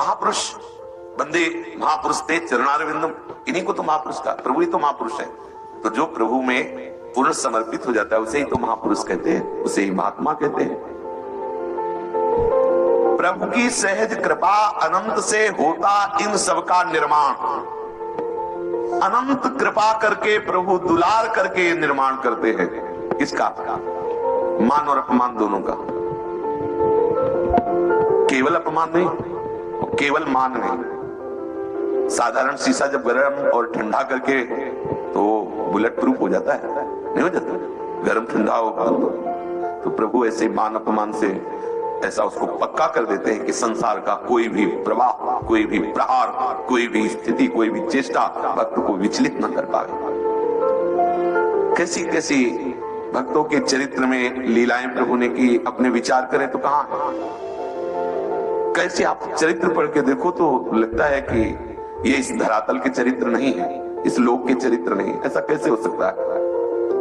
महापुरुष बंदे महापुरुष थे चरणारविंदम, इन्हीं को तो महापुरुष का, प्रभु ही तो महापुरुष है। तो जो प्रभु में पूर्ण समर्पित हो जाता है उसे ही तो महापुरुष कहते हैं, उसे ही महात्मा कहते हैं। प्रभु की सहज कृपा अनंत से होता इन सबका निर्माण। अनंत कृपा करके प्रभु दुलार करके निर्माण करते हैं। किसका? मान और अपमान दोनों का। केवल अपमान नहीं, केवल मान नहीं। साधारण शीशा जब गर्म और ठंडा करके तो बुलेट प्रूफ हो जाता है, नहीं हो जाता? गर्म ठंडा हो तो प्रभु ऐसे मान अपमान से ऐसा उसको पक्का कर देते हैं कि संसार का कोई भी प्रवाह, कोई भी प्रहार, कोई भी स्थिति, कोई भी चेष्टा भक्त को विचलित न कर पाए। कैसी कैसी भक्तों के चरित्र में लीलाएं प्रभु ने की, अपने विचार करें तो कहां है? कैसे आप चरित्र पढ़ के देखो तो लगता है कि ये इस धरातल के चरित्र नहीं है, इस लोक के चरित्र नहीं। ऐसा कैसे हो सकता है?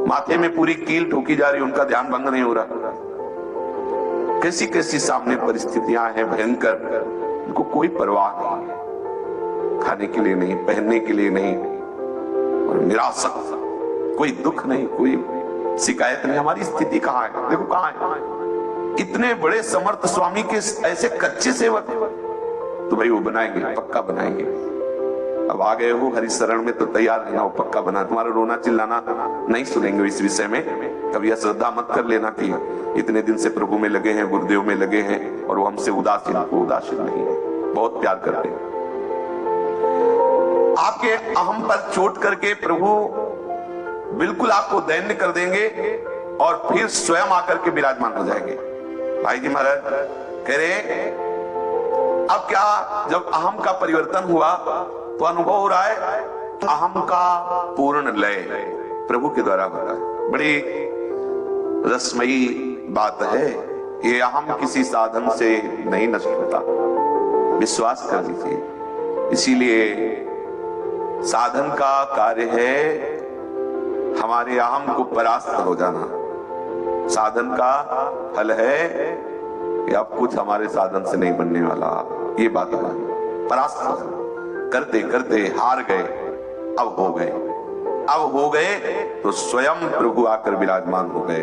माथे में पूरी कील ठोकी जा रही, उनका ध्यान भंग नहीं हो रहा। कैसी कैसी सामने परिस्थितियां हैं भयंकर, उनको कोई परवाह नहीं, खाने के लिए नहीं, पहनने के लिए नहीं, और निराशा, कोई दुख नहीं, कोई शिकायत नहीं। हमारी स्थिति कहां है? देखो कहां है। इतने बड़े समर्थ स्वामी के ऐसे कच्चे सेवक, तो भाई वो बनाएंगे, पक्का बनाएंगे। अब आ गए हो हरि शरण में तो तैयार रहना, वो पक्का बना। तुम्हारा रोना चिल्लाना नहीं सुनेंगे इस विषय में। कभी अश्रद्धा मत कर लेना कि इतने दिन से प्रभु में लगे हैं, गुरुदेव में लगे हैं और वो हमसे उदासीन नहीं है, बहुत प्यार करते हैं। आपके अहम पर चोट करके प्रभु बिल्कुल आपको दैन्य कर देंगे और फिर स्वयं आकर के विराजमान हो जाएंगे। भाई जी महाराज कह रहे अब क्या, जब अहम का परिवर्तन हुआ तो अनुभव हो रहा है अहम का पूर्ण लय प्रभु के द्वारा होता है। बड़ी रसमयी बात है ये। अहम किसी साधन से नहीं नष्ट होता, विश्वास कर लीजिए। इसीलिए साधन का कार्य है हमारे अहम को परास्त हो जाना। साधन का फल है कि अब कुछ हमारे साधन से नहीं बनने वाला, ये बात है। परास्त हो जाना, करते करते हार गए, अब हो गए तो स्वयं प्रभु आकर विराजमान हो गए।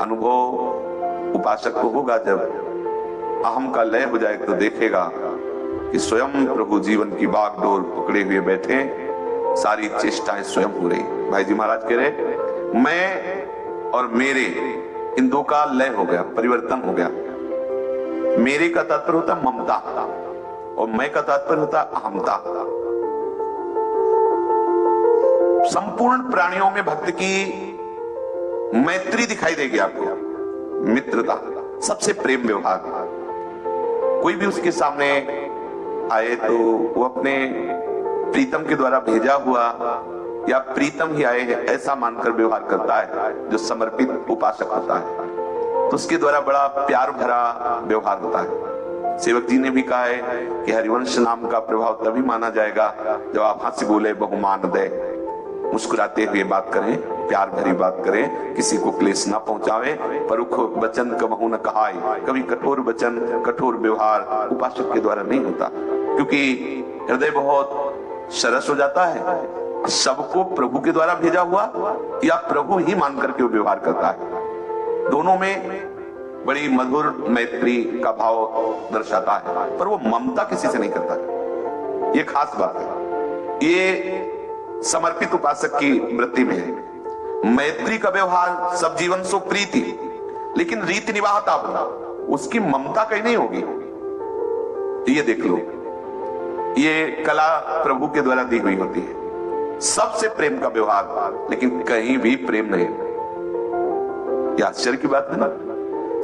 अनुभव उपासक को होगा जब अहम का लय हो जाए तो देखेगा कि स्वयं प्रभु जीवन की बागडोर पकड़े हुए बैठे, सारी चेष्टाएं स्वयं हो रही। भाई जी महाराज कह रहे मैं और मेरे, इन दो का लय हो गया, परिवर्तन हो गया। मेरे का तात्पर्य होता ममता और मैं का तात्पर्य होता अहमता। संपूर्ण प्राणियों में भक्त की मैत्री दिखाई देगी आपको, मित्रता, सबसे प्रेम व्यवहार। कोई भी उसके सामने आए तो वो अपने प्रीतम के द्वारा भेजा हुआ या प्रीतम ही आए ऐसा मानकर व्यवहार करता है। जो समर्पित उपासक होता है तो उसके द्वारा बड़ा प्यार भरा व्यवहार होता है। सेवक जी ने भी कहा है कि हरिवंश नाम का प्रभाव तभी माना जाएगा जब आप हंस बोले बहुमान दे, मुस्कुराते हुए बात करें, प्यार भरी बात करें, किसी को क्लेश ना पहुंचावे, परुख वचन कबहू न कहाए। कभी कठोर वचन, कठोर व्यवहार उपासक के द्वारा नहीं होता, क्योंकि हृदय बहुत सरस हो जाता है। सबको प्रभु के द्वारा भेजा हुआ या प्रभु ही मान करके वो व्यवहार करता है। दोनों में बड़ी मधुर मैत्री का भाव दर्शाता है, पर वो ममता किसी से नहीं करता। ये खास बात है, ये समर्पित उपासक की वृत्ति में है। मैत्री का व्यवहार सब जीवन सो प्रीति, लेकिन रीति निवाहता होगा, उसकी ममता कहीं नहीं होगी। ये देख लो, ये कला प्रभु के द्वारा दी हुई होती है। सबसे प्रेम का व्यवहार, लेकिन कहीं भी प्रेम नहीं। यह आश्चर्य की बात है ना।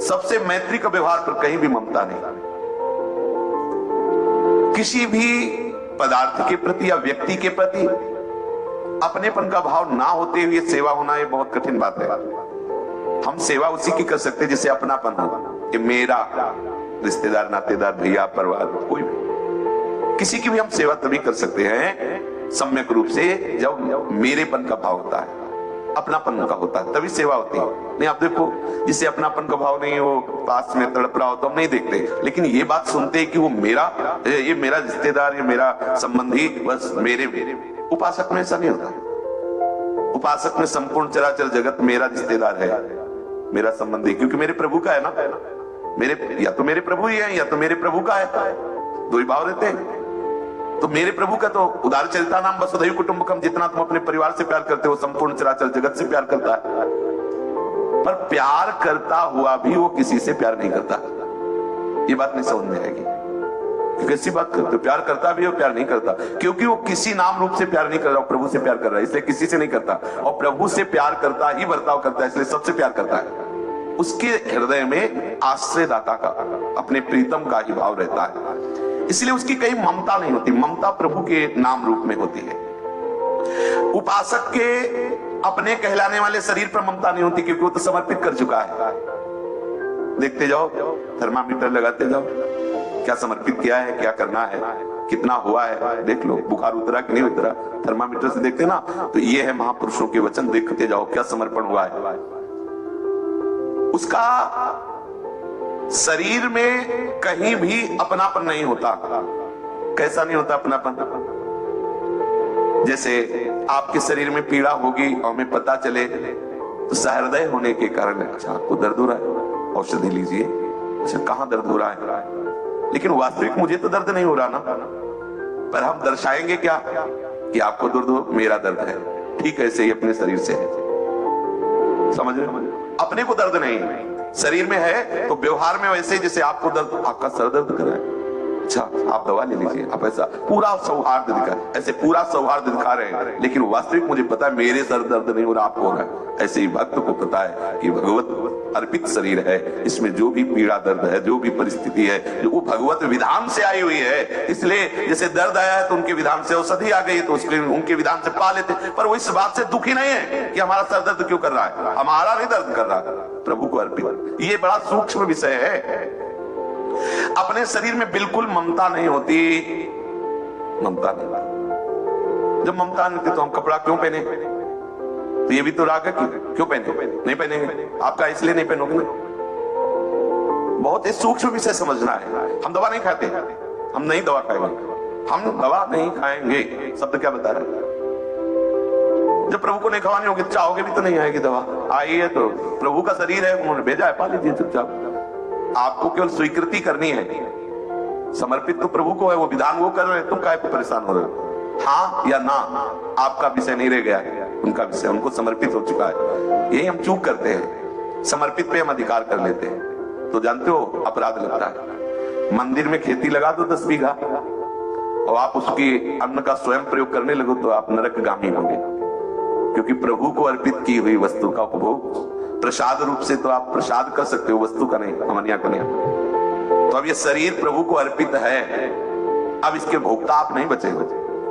सबसे मैत्री का व्यवहार पर कहीं भी ममता नहीं। किसी भी पदार्थ के प्रति या व्यक्ति के प्रति अपनेपन का भाव ना होते हुए सेवा होना, ये बहुत कठिन बात है। हम सेवा उसी की कर सकते जिसे अपनापन हो। ये मेरा रिश्तेदार, नातेदार, भैया, परिवार, कोई भी, किसी की भी हम सेवा तभी कर सकते हैं सम्यक रूप से जब मेरेपन का भाव होता है। अपनापन उनका होता है, तभी सेवा होती है। नहीं आप देखो, जिसे अपनापन का भाव नहीं, वो पास में तड़प रहा हो तो हम नहीं देखते, लेकिन ये बात सुनते हैं कि वो ये मेरा रिश्तेदार, ये मेरा संबंधी, बस मेरे। उपासक में ऐसा नहीं होता। उपासक में संपूर्ण चराचर जगत मेरा रिश्तेदार है, मेरा संबंधी, क्योंकि मेरे प्रभु का है ना। या तो मेरे प्रभु ही है या तो मेरे प्रभु का है, दो ही भाव रहते हैं। तो मेरे प्रभु का तो उदार चरिता नाम वसुधैव कुटुंबकम, जितना तुम अपने परिवार से प्यार करते हो संपूर्ण चराचर जगत से प्यार करता है। पर प्यार करता हुआ भी वो किसी से प्यार नहीं करता, ये बात नहीं समझ में आएगी। कैसी बात करते हो, प्यार करता भी हो प्यार नहीं करता, क्योंकि वो किसी नाम रूप से प्यार नहीं कर रहा, प्रभु से प्यार कर रहा है, इसलिए किसी से नहीं करता। और प्रभु से प्यार करता ही बर्ताव करता है, इसलिए सबसे प्यार करता है। उसके हृदय में आश्रयदाता का, अपने प्रीतम का ही भाव रहता है, इसलिए उसकी कहीं ममता नहीं होती। ममता प्रभु के नाम रूप में होती है। उपासक के अपने कहलाने वाले शरीर पर ममता नहीं होती, क्योंकि वो तो समर्पित कर चुका है। देखते जाओ, थर्मामीटर लगाते जाओ, क्या समर्पित किया है, क्या करना है, कितना हुआ है, देख लो। बुखार उतरा कि नहीं उतरा, थर्मामीटर से देखते ना। तो ये है महापुरुषों के वचन, देखते जाओ क्या समर्पण हुआ है। उसका शरीर में कहीं भी अपनापन नहीं होता। कैसा नहीं होता अपनापन? जैसे आपके शरीर में पीड़ा होगी और हमें पता चले तो सहृदय होने के कारण, अच्छा आपको दर्द हो रहा है, औषधि लीजिए। अच्छा कहां दर्द हो रहा है? लेकिन वास्तविक मुझे तो दर्द नहीं हो रहा ना, पर हम दर्शाएंगे क्या कि आपको दर्द हो, मेरा दर्द है। ठीक ऐसे ही अपने शरीर से है, समझ रहे? अपने को दर्द नहीं शरीर में है, तो व्यवहार में वैसे जैसे आपको दर्द, आपका सर दर्द कर रहा है, अच्छा आप दवा ले लीजिए, आप ऐसा पूरा सौहार्द दिखा, ऐसे पूरा सौहार्द दिखा रहे हैं, लेकिन वास्तविक मुझे पता है मेरे सर दर्द नहीं हो रहा, आपको हो रहा है। ऐसे ही भक्त को पता है कि भगवत अर्पित शरीर है, इसमें जो भी पीड़ा दर्द है, जो भी परिस्थिति है, जो वो भगवत विधान से आई हुई है। इसलिए जैसे दर्द आया है तो उनके विधान से औषधि आ गई, तो उसके उनके विधान से पा लेते। पर वो इस बात से दुखी नहीं है कि हमारा सर दर्द क्यों कर रहा है, हमारा नहीं दर्द कर रहा है, प्रभु को अर्पित। ये बड़ा सूक्ष्म विषय है। अपने शरीर में बिल्कुल ममता नहीं होती, ममता नहीं। जब ममता नहीं होती तो हम कपड़ा क्यों पहने? तो ये भी तो राग है कि क्यों पहने? नहीं पहनेंगे, आपका इसलिए नहीं पहनोगे ना। बहुत ही सूक्ष्म विषय समझना है। हम दवा नहीं खाते, हम नहीं दवा खाएंगे, हम दवा नहीं खाएंगे, शब्द क्या बता रहा है? जब प्रभु को नहीं खवानी होगी, चाहोगे भी तो नहीं आएगी दवा। आई है तो प्रभु का शरीर है, उन्होंने भेजा है, पा लीजिए चुपचाप। आपको केवल स्वीकृति करनी है, समर्पित तो प्रभु को है, वो विधान वो कर रहे हैं, तुम काहे परेशान हो रहे हो? हाँ या ना आपका विषय नहीं रह गया है, उनका विषय, उनको समर्पित हो चुका है। यही हम चूक करते हैं, समर्पित पे हम अधिकार कर लेते हैं, तो जानते हो अपराध लगता है। मंदिर में खेती लगा दो 10 बीघा और आप उसकी अन्न का स्वयं प्रयोग करने लगो तो आप नरकगामी होंगे, क्योंकि प्रभु को अर्पित की हुई वस्तु का उपभोग प्रसाद रूप से तो आप प्रसाद कर सकते हो, वस्तु का नहीं, अमनिया को नहीं। तो अब ये शरीर प्रभु को अर्पित है, अब इसके भोक्ता आप नहीं बचेंगे,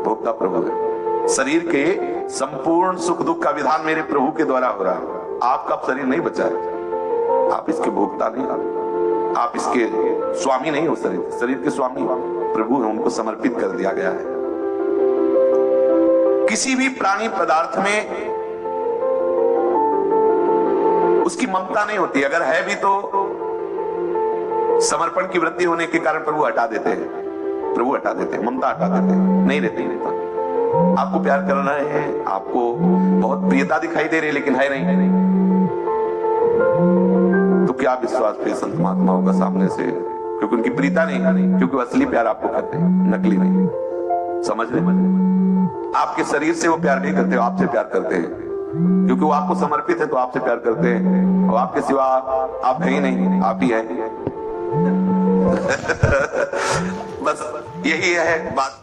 भोक्ता प्रभु है। शरीर के संपूर्ण सुख दुख का विधान मेरे प्रभु के द्वारा हो रहा है, आपका शरीर नहीं बचा है, आप इसके भोक्ता नहीं, आप इसके स्वामी नहीं हो। शरीर के स्वामी प्रभु है, उनको समर्पित कर दिया गया है। किसी भी प्राणी पदार्थ में उसकी ममता नहीं होती, अगर है भी तो समर्पण की वृत्ति होने के कारण प्रभु हटा देते हैं, प्रभु हटा देते हैं, ममता हटा देते हैं, नहीं रहती, नहीं रहता। आपको प्यार कर रहे हैं, आपको बहुत प्रियता दिखाई दे रही है, लेकिन है नहीं, तो क्या विश्वास पे संत महात्माओं का सामने से, क्योंकि उनकी प्रीता नहीं, क्योंकि असली प्यार आपको करते हैं, नकली नहीं। समझ रहे? आपके शरीर से वो प्यार नहीं करते, आपसे प्यार करते हैं, क्योंकि वो आपको समर्पित है तो आपसे प्यार करते हैं, और आपके सिवा आप है ही नहीं, आप ही है। बस यही है बात।